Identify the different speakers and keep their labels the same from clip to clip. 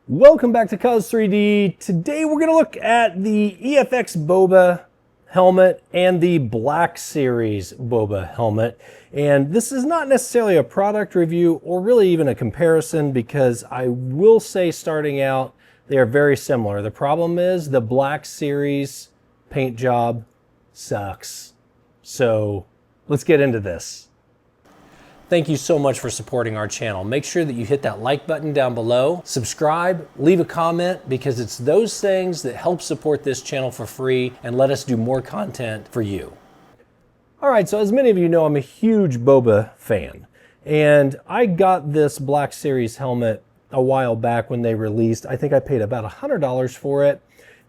Speaker 1: Welcome back to Cuz 3D. Today we're going to look at the EFX Boba helmet and the Black Series Boba helmet. And this is not necessarily a product review or really even a comparison, because I will say starting out they are very similar. The problem is the Black Series paint job sucks. So let's get into this. Thank you so much for supporting our channel. Make sure that you hit that like button down below, subscribe, leave a comment, because it's those things that help support this channel for free and let us do more content for you. All right, so as many of you know, I'm a huge Boba fan. And I got this Black Series helmet a while back when they released. I think I paid about $100 for it.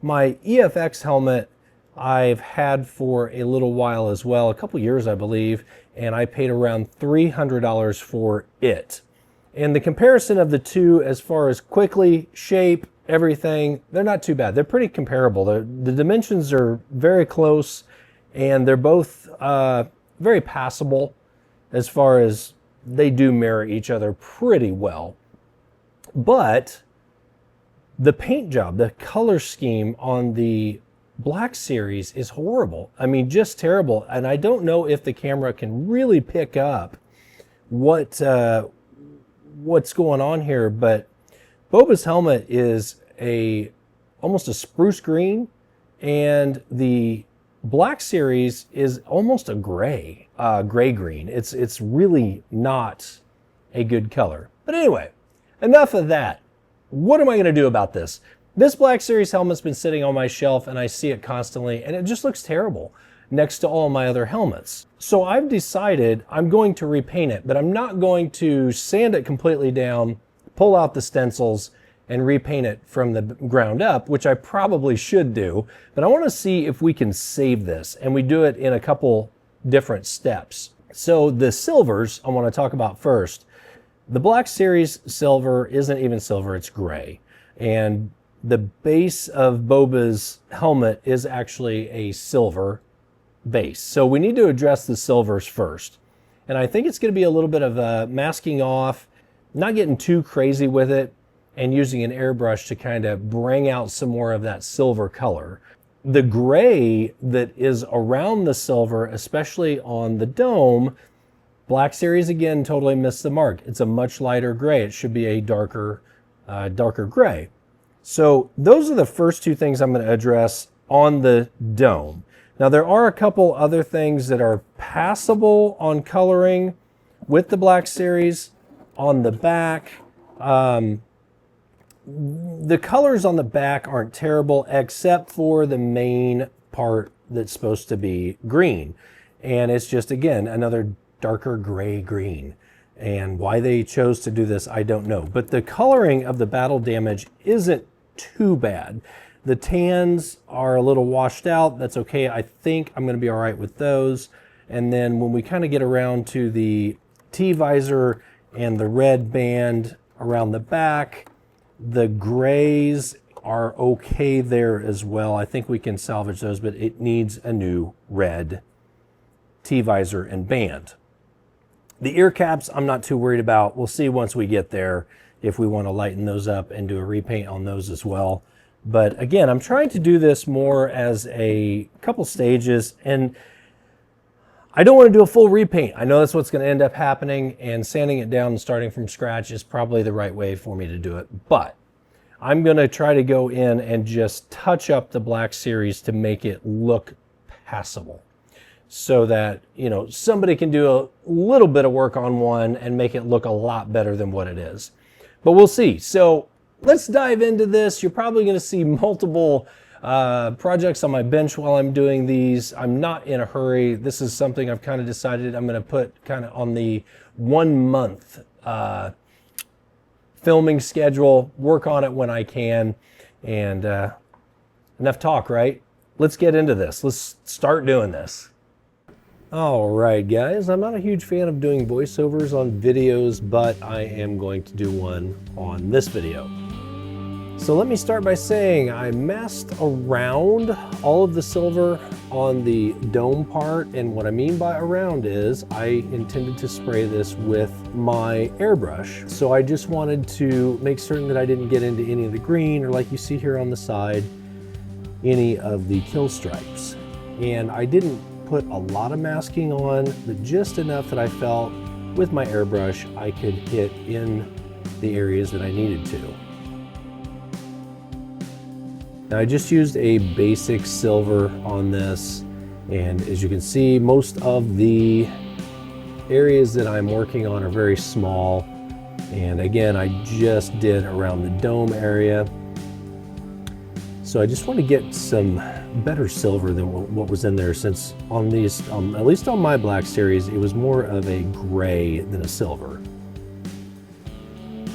Speaker 1: My EFX helmet I've had for a little while as well, a couple years I believe, and I paid around $300 for it. And the comparison of the two as far as quickly, shape, everything, they're not too bad. They're pretty comparable. The dimensions are very close, and they're both very passable as far as they do mirror each other pretty well. But the paint job, the color scheme on the Black Series is horrible. I mean, just terrible. And I don't know if the camera can really pick up what's going on here, but Boba's helmet is almost a spruce green, and the Black Series is almost a gray green. It's really not a good color. But anyway, enough of that. What am I going to do about this? This Black Series helmet's been sitting on my shelf, and I see it constantly, and it just looks terrible next to all my other helmets. So I've decided I'm going to repaint it, but I'm not going to sand it completely down, pull out the stencils, and repaint it from the ground up, which I probably should do. But I want to see if we can save this, and we do it in a couple different steps. So the silvers I want to talk about first. The Black Series silver isn't even silver, it's gray. And the base of Boba's helmet is actually a silver base. So we need to address the silvers first. And I think it's going to be a little bit of masking off, not getting too crazy with it, and using an airbrush to kind of bring out some more of that silver color. The gray that is around the silver, especially on the dome, Black Series again totally missed the mark. It's a much lighter gray. It should be a darker gray. So those are the first two things I'm going to address on the dome. Now there are a couple other things that are passable on coloring with the Black Series. On the back, the colors on the back aren't terrible, except for the main part that's supposed to be green. And it's just, again, another darker gray green. And why they chose to do this, I don't know. But the coloring of the battle damage isn't too bad. The tans are a little washed out. That's okay. I think I'm going to be all right with those. And then when we kind of get around to the T-visor and the red band around the back, the grays are okay there as well. I think we can salvage those, but it needs a new red T-visor and band. The ear caps, I'm not too worried about. We'll see once we get there if we want to lighten those up and do a repaint on those as well. But again, I'm trying to do this more as a couple stages, and I don't want to do a full repaint. I know that's what's going to end up happening, and sanding it down and starting from scratch is probably the right way for me to do it. But I'm going to try to go in and just touch up the Black Series to make it look passable, so that, you know, somebody can do a little bit of work on one and make it look a lot better than what it is. But we'll see. So let's dive into this. You're probably going to see multiple projects on my bench while I'm doing these. I'm not in a hurry. This is something I've kind of decided I'm going to put kind of on the 1 month filming schedule, work on it when I can. And enough talk, right? Let's get into this. Let's start doing this. All right, guys, I'm not a huge fan of doing voiceovers on videos, but I am going to do one on this video. So let me start by saying I masked around all of the silver on the dome part, and what I mean by around is I intended to spray this with my airbrush. So I just wanted to make certain that I didn't get into any of the green, or like you see here on the side, any of the kill stripes. And I didn't put a lot of masking on, but just enough that I felt with my airbrush I could hit in the areas that I needed to. Now I just used a basic silver on this, and as you can see, most of the areas that I'm working on are very small. And again, I just did around the dome area. So I just want to get some better silver than what was in there, since on these, at least on my black series, it was more of a gray than a silver.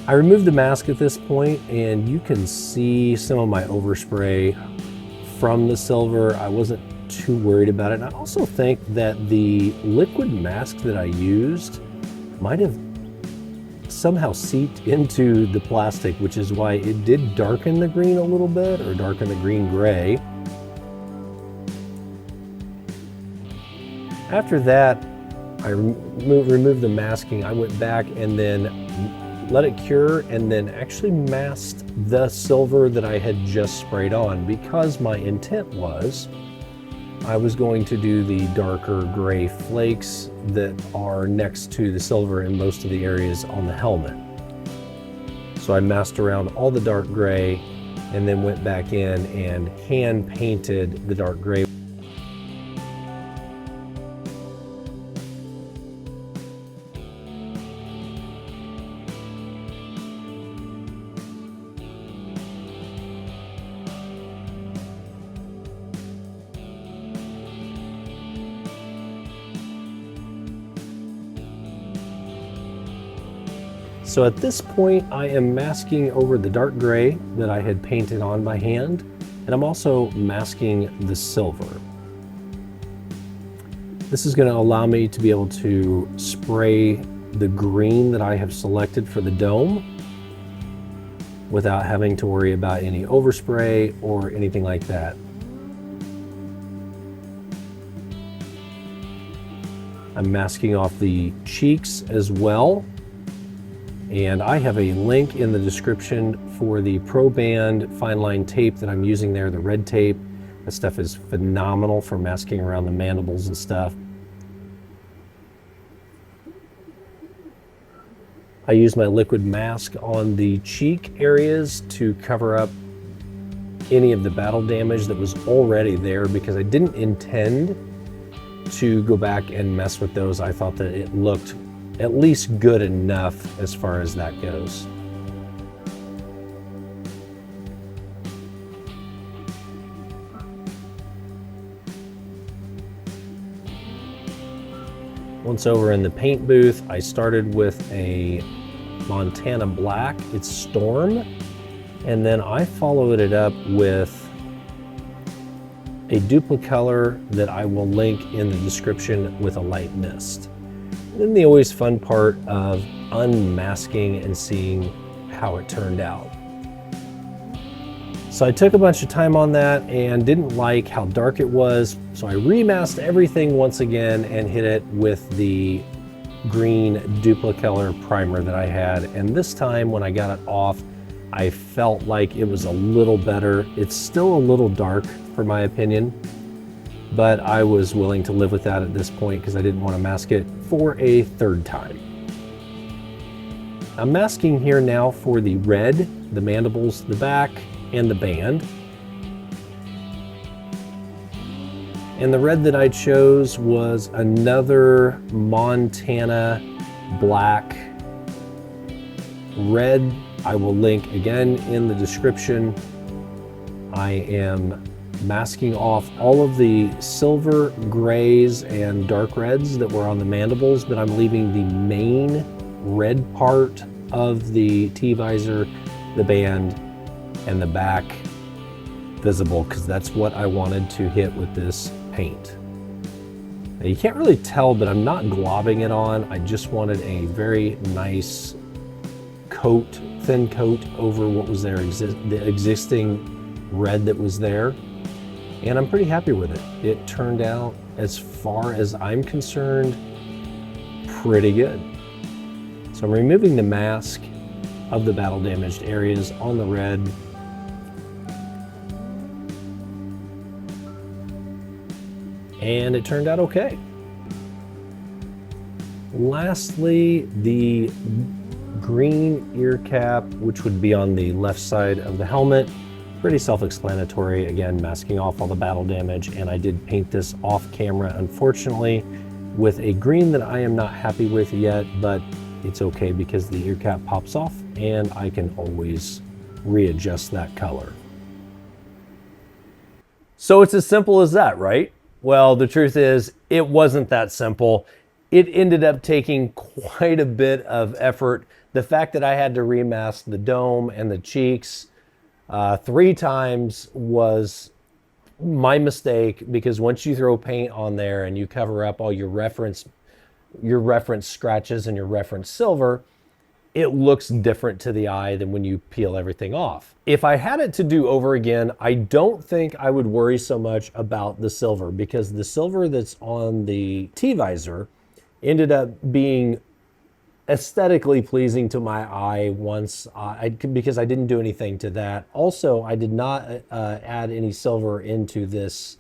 Speaker 1: I removed the mask at this point, and you can see some of my overspray from the silver. I wasn't too worried about it. And I also think that the liquid mask that I used might have somehow seeped into the plastic, which is why it did darken the green a little bit, or darken the green gray. After that, I removed the masking. I went back and then let it cure, and then actually masked the silver that I had just sprayed on, because my intent was I was going to do the darker gray flakes that are next to the silver in most of the areas on the helmet. So I masked around all the dark gray, and then went back in and hand painted the dark gray. So at this point, I am masking over the dark gray that I had painted on by hand, and I'm also masking the silver. This is going to allow me to be able to spray the green that I have selected for the dome without having to worry about any overspray or anything like that. I'm masking off the cheeks as well. And I have a link in the description for the Pro Band fine line tape that I'm using there, the red tape. That stuff is phenomenal for masking around the mandibles and stuff. I use my liquid mask on the cheek areas to cover up any of the battle damage that was already there, because I didn't intend to go back and mess with those. I thought that it looked at least good enough as far as that goes. Once over in the paint booth, I started with a Montana Black, it's Storm, and then I followed it up with a Duplicolor that I will link in the description with a light mist. Then the always fun part of unmasking and seeing how it turned out. So I took a bunch of time on that and didn't like how dark it was, so I remasked everything once again and hit it with the green Duplicolor primer that I had. And this time when I got it off, I felt like it was a little better. It's still a little dark for my opinion, but I was willing to live with that at this point because I didn't want to mask it for a third time. I'm masking here now for the red, the mandibles, the back, and the band. And the red that I chose was another Montana Black. Red, I will link again in the description. I am masking off all of the silver, grays, and dark reds that were on the mandibles, but I'm leaving the main red part of the T-visor, the band, and the back visible, because that's what I wanted to hit with this paint. Now, you can't really tell, but I'm not globbing it on. I just wanted a very nice coat thin coat over what was there, the existing red that was there. And I'm pretty happy with it. It turned out, as far as I'm concerned, pretty good. So I'm removing the mask of the battle damaged areas on the red. And it turned out okay. Lastly, the green ear cap, which would be on the left side of the helmet. Pretty self-explanatory, again, masking off all the battle damage, and I did paint this off camera, unfortunately, with a green that I am not happy with yet, but it's okay because the ear cap pops off and I can always readjust that color. So it's as simple as that, right? Well, the truth is, it wasn't that simple. It ended up taking quite a bit of effort. The fact that I had to remask the dome and the cheeks 3 times was my mistake, because once you throw paint on there and you cover up all your reference scratches and your reference silver, it looks different to the eye than when you peel everything off. If I had it to do over again, I don't think I would worry so much about the silver, because the silver that's on the T-visor ended up being aesthetically pleasing to my eye once, because I didn't do anything to that. Also, I did not add any silver into this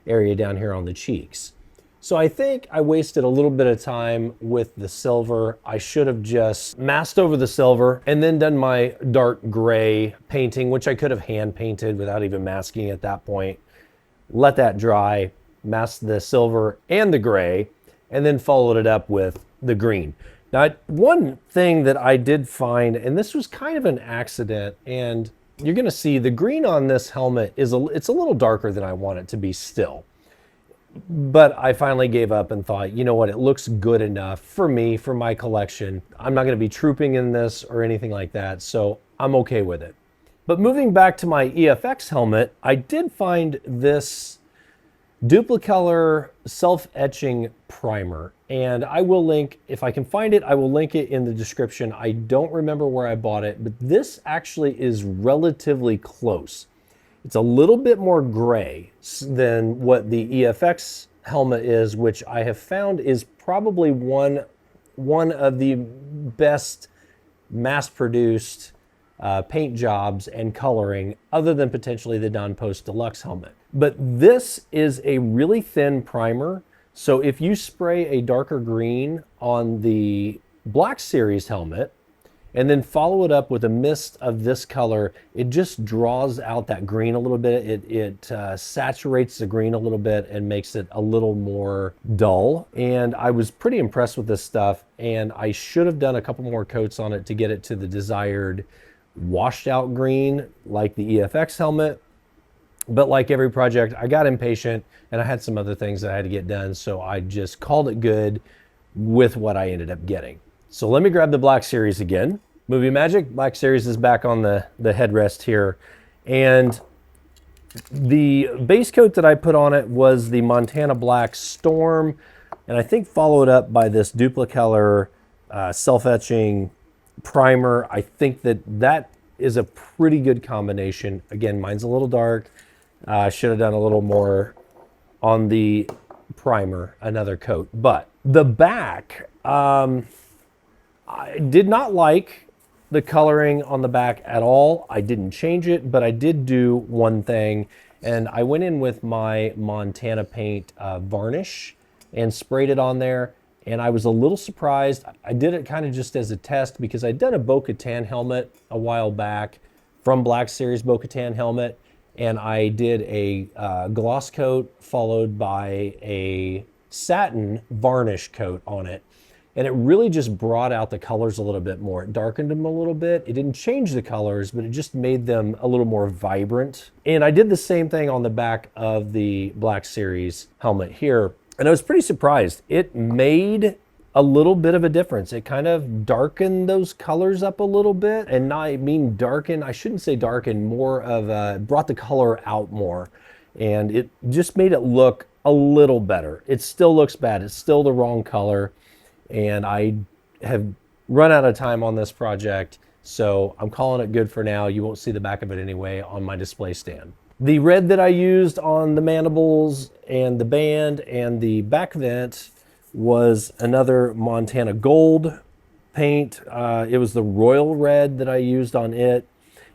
Speaker 1: area down here on the cheeks. So I think I wasted a little bit of time with the silver. I should have just masked over the silver and then done my dark gray painting, which I could have hand painted without even masking at that point. Let that dry, mask the silver and the gray, and then followed it up with the green. Now, one thing that I did find, and this was kind of an accident, and you're gonna see the green on this helmet it's a little darker than I want it to be still. But I finally gave up and thought, you know what, it looks good enough for me, for my collection. I'm not gonna be trooping in this or anything like that, so I'm okay with it. But moving back to my EFX helmet, I did find this Duplicolor self-etching primer, and I will link, if I can find it, I will link it in the description. I don't remember where I bought it, but this actually is relatively close. It's a little bit more gray than what the EFX helmet is, which I have found is probably one of the best mass-produced paint jobs and coloring, other than potentially the Don Post Deluxe helmet. But this is a really thin primer, so if you spray a darker green on the Black Series helmet and then follow it up with a mist of this color, it just draws out that green a little bit. It saturates the green a little bit and makes it a little more dull. And I was pretty impressed with this stuff, and I should have done a couple more coats on it to get it to the desired washed out green like the EFX helmet. But like every project, I got impatient and I had some other things that I had to get done, so I just called it good with what I ended up getting. So let me grab the Black Series again. Movie Magic, Black Series is back on the headrest here. And the base coat that I put on it was the Montana Black Storm, and I think followed up by this Duplicolor self-etching primer. I think that is a pretty good combination. Again, mine's a little dark. I should have done a little more on the primer, another coat. But the back, I did not like the coloring on the back at all. I didn't change it, but I did do one thing, and I went in with my Montana Paint varnish and sprayed it on there. And I was a little surprised. I did it kind of just as a test because I'd done a Bo-Katan helmet a while back from Black Series Bo-Katan helmet, and I did a gloss coat followed by a satin varnish coat on it. And it really just brought out the colors a little bit more. It darkened them a little bit. It didn't change the colors, but it just made them a little more vibrant. And I did the same thing on the back of the Black Series helmet here. And I was pretty surprised. It made a little bit of a difference. It kind of darkened those colors up a little bit. And I mean darken, I shouldn't say darken, more of brought the color out more. And it just made it look a little better. It still looks bad. It's still the wrong color. And I have run out of time on this project. So I'm calling it good for now. You won't see the back of it anyway on my display stand. The red that I used on the mandibles and the band and the back vent was another Montana Gold paint. It was the royal red that I used on it.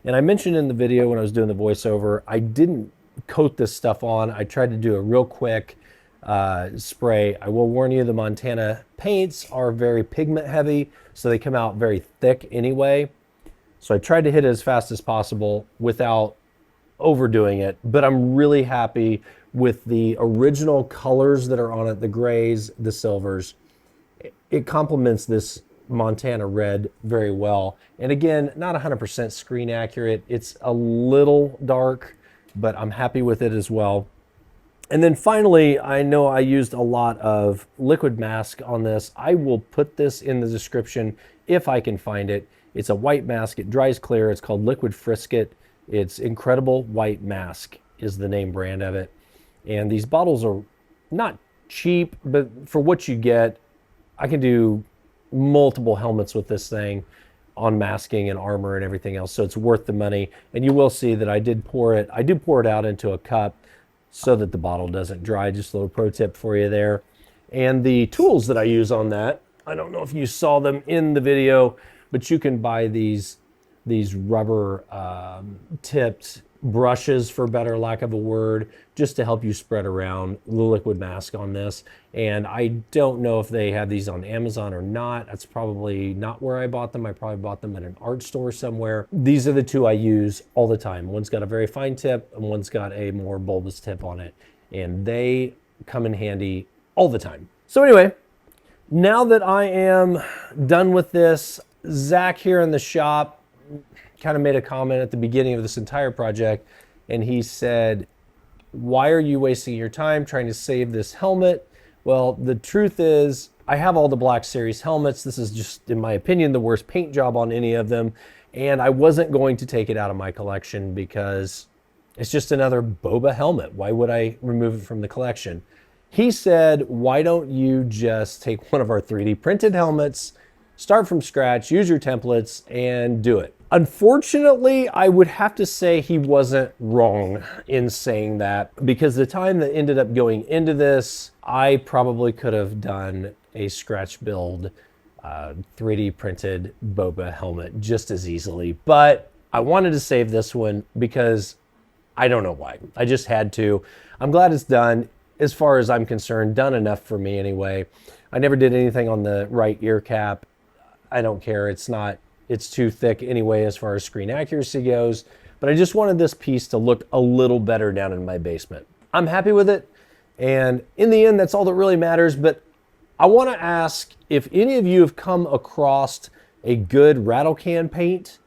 Speaker 1: And I mentioned in the video when I was doing the voiceover, I didn't coat this stuff on. I tried to do a real quick spray. I will warn you, the Montana paints are very pigment heavy, so they come out very thick anyway. So I tried to hit it as fast as possible without overdoing it, but I'm really happy with the original colors that are on it, the grays, the silvers. It complements this Montana red very well. And again, not 100% screen accurate. It's a little dark, but I'm happy with it as well. And then finally, I know I used a lot of liquid mask on this. I will put this in the description if I can find it. It's a white mask. It dries clear. It's called Liquid Frisket. It's Incredible White Mask is the name brand of it. And these bottles are not cheap, but for what you get, I can do multiple helmets with this thing on masking and armor and everything else. So it's worth the money. And you will see that I do pour it out into a cup so that the bottle doesn't dry. Just a little pro tip for you there. And the tools that I use on that, I don't know if you saw them in the video, but you can buy these rubber tipped brushes, for better lack of a word, just to help you spread around the liquid mask on this. And I don't know if they have these on Amazon or not. That's probably not where I bought them. I probably bought them at an art store somewhere. These are the two I use all the time. One's got a very fine tip and one's got a more bulbous tip on it. And they come in handy all the time. So anyway, now that I am done with this, Zach here in the shop kind of made a comment at the beginning of this entire project, and he said, why are you wasting your time trying to save this helmet? Well, the truth is, I have all the Black Series helmets. This is just, in my opinion, the worst paint job on any of them, and I wasn't going to take it out of my collection because it's just another Boba helmet. Why would I remove it from the collection? He said, why don't you just take one of our 3D printed helmets, start from scratch, use your templates, and do it. Unfortunately, I would have to say he wasn't wrong in saying that, because the time that ended up going into this, I probably could have done a scratch build 3D printed Boba helmet just as easily. But I wanted to save this one because I don't know why. I just had to. I'm glad it's done. As far as I'm concerned, done enough for me anyway. I never did anything on the right ear cap. I don't care. It's too thick anyway as far as screen accuracy goes, but I just wanted this piece to look a little better down in my basement. I'm happy with it, and in the end, that's all that really matters. But I want to ask if any of you have come across a good rattle can paint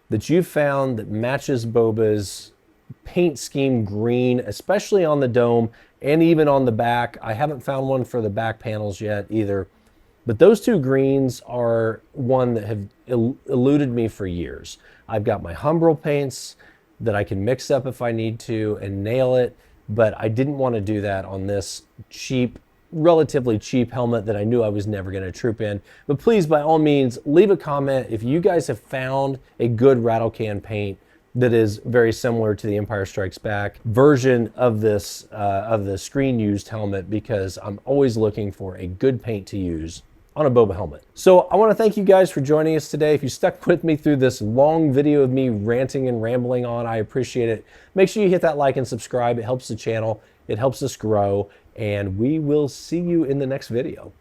Speaker 1: that you've found that matches Boba's paint scheme green, especially on the dome and even on the back. I haven't found one for the back panels yet either. But those two greens are one that have eluded me for years. I've got my Humbrol paints that I can mix up if I need to and nail it, but I didn't want to do that on this cheap, relatively cheap helmet that I knew I was never going to troop in. But please, by all means, leave a comment if you guys have found a good rattle can paint that is very similar to the Empire Strikes Back version of this, of the screen used helmet, because I'm always looking for a good paint to use on a Boba helmet. So I want to thank you guys for joining us today. If you stuck with me through this long video of me ranting and rambling on, I appreciate it. Make sure you hit that like and subscribe. It helps the channel. It helps us grow. And we will see you in the next video.